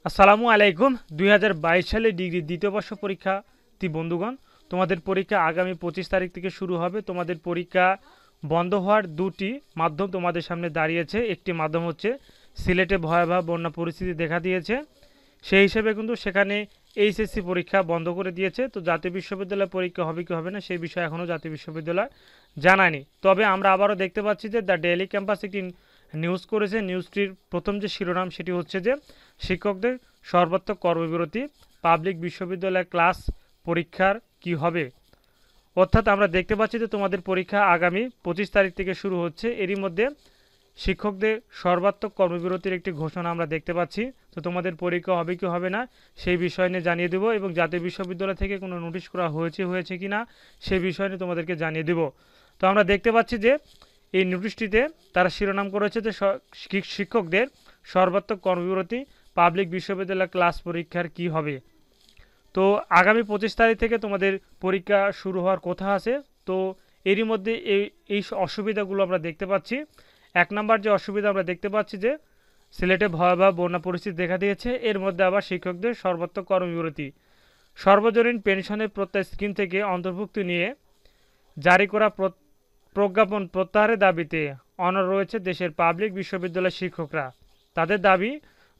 আসসালামু আলাইকুম। ২০২২ সালে ডিগ্রি দ্বিতীয় বর্ষ পরীক্ষার্থী বন্ধুগণ, তোমাদের পরীক্ষা আগামী ২৫ তারিখ থেকে শুরু হবে। তোমাদের পরীক্ষা বন্ধ হওয়ার দুটি মাধ্যম তোমাদের সামনে দাঁড়িয়েছে। একটি মাধ্যম হচ্ছে সিলেটে ভয়াবহ বন্যা পরিস্থিতি দেখা দিয়েছে, সেই হিসেবে কিন্তু সেখানে এইচএসসি পরীক্ষা বন্ধ করে দিয়েছে। তো জাতীয় বিশ্ববিদ্যালয় পরীক্ষা হবে কি হবে না সেই বিষয়ে এখনও জাতীয় বিশ্ববিদ্যালয় জানায়নি। তবে আমরা আবারও দেখতে পাচ্ছি যে দ্য ডেইলি ক্যাম্পাস একটি নিউজ করেছে। নিউজটির প্রথম যে শিরোনাম সেটি হচ্ছে যে শিক্ষকদের সর্বাত্মক কর্মবিরতি, পাবলিক বিশ্ববিদ্যালয় ক্লাস পরীক্ষার কি হবে। অর্থাৎ আমরা দেখতে পাচ্ছি যে তোমাদের পরীক্ষা আগামী ২৫ তারিখ থেকে শুরু হচ্ছে। এরই মধ্যে শিক্ষকদের সর্বাত্মক কর্মবিরতির একটি ঘোষণা আমরা দেখতে পাচ্ছি। তো তোমাদের পরীক্ষা হবে কি হবে না সেই বিষয় নিয়ে জানিয়ে দেবো, এবং জাতীয় বিশ্ববিদ্যালয় থেকে কোনো নোটিশ করা হয়েছে কি না সেই বিষয় নিয়ে তোমাদেরকে জানিয়ে দেবো। তো আমরা দেখতে পাচ্ছি যে এই নোটিশটিতে তারা শিরোনাম করেছে যে শিক্ষকদের সর্বাত্মক কর্মবিরতি, পাবলিক বিশ্ববিদ্যালয় ক্লাস পরীক্ষার কি হবে। তো আগামী ২৫ তারিখ থেকে তোমাদের পরীক্ষা শুরু হওয়ার কথা আছে। তো এরই মধ্যে এই অসুবিধাগুলো আমরা দেখতে পাচ্ছি। এক নম্বর যে অসুবিধা আমরা দেখতে পাচ্ছি যে সিলেটে ভয়াবহ বন্যা পরিস্থিতি দেখা দিয়েছে, এর মধ্যে আবার শিক্ষকদের সর্বাত্মক কর্মবিরতি। সর্বজনীন পেনশনের প্রত্যয় স্কিম থেকে অন্তর্ভুক্তি নিয়ে জারি করা প্রজ্ঞাপন প্রত্যাহারের দাবিতে অনড় রয়েছে দেশের পাবলিক বিশ্ববিদ্যালয়ের শিক্ষকরা। তাদের দাবি,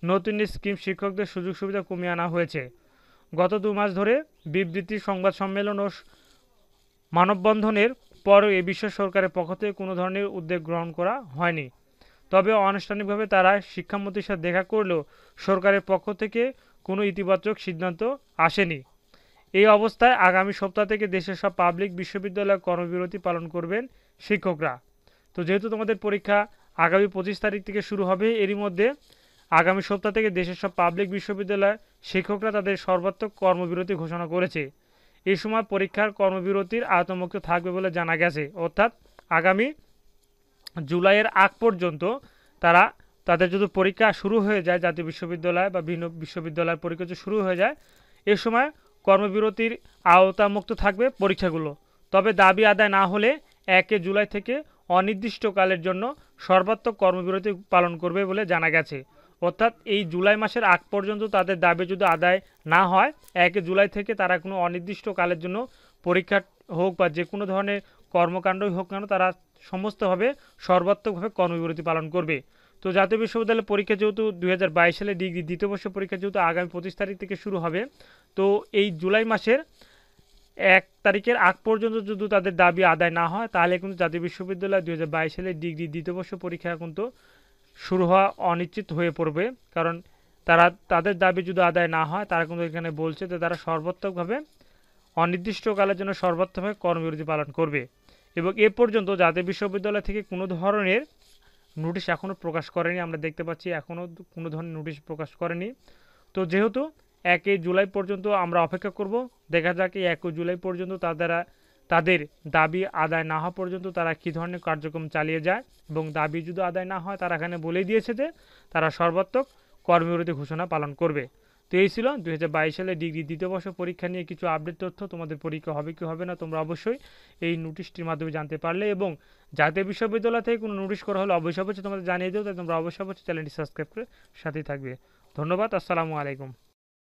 নতুন স্কিম শিক্ষকদের সুযোগ সুবিধা কমিয়ে আনা হয়েছে। গত ২ মাস ধরে বিবৃতি, সংবাদ সম্মেলন ও মানববন্ধনের পরও এ বিষয়ে সরকারের পক্ষ থেকে কোনো ধরনের উদ্যোগ গ্রহণ করা হয়নি। তবে আনুষ্ঠানিকভাবে তারা শিক্ষামন্ত্রীর সাথে দেখা করলেও সরকারের পক্ষ থেকে কোনো ইতিবাচক সিদ্ধান্ত আসেনি। এই অবস্থায় আগামী সপ্তাহ থেকে দেশের সব পাবলিক বিশ্ববিদ্যালয়ে কর্মবিরতি পালন করবেন শিক্ষকরা। তো যেহেতু তোমাদের পরীক্ষা আগামী ২৫ তারিখ থেকে শুরু হবে, এরই মধ্যে আগামী সপ্তাহ থেকে দেশের সব পাবলিক বিশ্ববিদ্যালয় শিক্ষকরা তাদের সর্বাত্মক কর্মবিরতি ঘোষণা করেছে। এই সময় পরীক্ষার কর্মবিরতির আওতামুক্ত থাকবে বলে জানা গেছে। অর্থাৎ আগামী জুলাইয়ের আগ পর্যন্ত তারা তাদের যদি পরীক্ষা শুরু হয়ে যায়, জাতীয় বিশ্ববিদ্যালয় বা বিভিন্ন বিশ্ববিদ্যালয়ের পরীক্ষা যদি শুরু হয়ে যায়, এ সময় কর্মবিরতির আওতামুক্ত থাকবে পরীক্ষাগুলো। তবে দাবি আদায় না হলে ১ জুলাই থেকে অনির্দিষ্টকালের জন্য সর্বাত্মক কর্মবিরতি পালন করবে বলে জানা গেছে। অর্থাৎ এই জুলাই মাসের আগ পর্যন্ত তাদের দাবি যদি আদায় না হয়, ১ জুলাই থেকে তারা কোনো অনির্দিষ্টকালের জন্য পরীক্ষা হোক বা যে কোনো ধরনের কর্মকাণ্ডই হোক কেন, তারা সমস্তভাবে সর্বাত্মকভাবে কর্মবিরতি পালন করবে। তো জাতীয় বিশ্ববিদ্যালয়ের পরীক্ষা যেহেতু ২০২২ সালে ডিগ্রি দ্বিতীয় বর্ষ পরীক্ষা যেহেতু আগামী ২৫ তারিখ থেকে শুরু হবে, তো এই জুলাই মাসের ১ তারিখের আগ পর্যন্ত যদি তাদের দাবি আদায় না হয়, তাহলে কিন্তু জাতীয় বিশ্ববিদ্যালয় ২০২২ সালে ডিগ্রি দ্বিতীয় বর্ষ পরীক্ষা কিন্তু শুরু হওয়া অনিশ্চিত হয়ে পড়বে। কারণ তাদের দাবি যদি আদায় না হয়, তারা কিন্তু এখানে বলছে যে তারা সর্বাত্মকভাবে অনির্দিষ্টকালের জন্য সর্বাত্মকভাবে কর্মবিরতি পালন করবে। এবং এ পর্যন্ত জাতীয় বিশ্ববিদ্যালয় থেকে কোনো ধরনের নোটিশ এখনও প্রকাশ করেনি। আমরা দেখতে পাচ্ছি এখনও কোনো ধরনের নোটিশ প্রকাশ করেনি। তো যেহেতু ১ জুলাই পর্যন্ত আমরা অপেক্ষা করব, দেখা যাক এই ১ জুলাই পর্যন্ত তাদের দাবি আদায় না হওয়া পর্যন্ত তারা কী ধরনের কার্যক্রম চালিয়ে যায়। এবং দাবি যদি আদায় না হয়, তারা এখানে বলেই দিয়েছে যে তারা সর্বাত্মক কর্মবিরতি ঘোষণা পালন করবে। তো এই ছিল ২০২২ সালে ডিগ্রি দ্বিতীয় বর্ষ পরীক্ষা নিয়ে কিছু আপডেট তথ্য। তোমাদের পরীক্ষা হবে কি হবে না তোমরা অবশ্যই এই নোটিশটির মাধ্যমে জানতে পারলে, এবং জাতীয় বিশ্ববিদ্যালয় থেকে কোনো নোটিশ করা হলে অবশ্যই তোমাদের জানিয়ে দেবো। তাই তোমরা অবশ্যই চ্যানেলটি সাবস্ক্রাইব করে সাথেই থাকবে। ধন্যবাদ। আসসালামু আলাইকুম।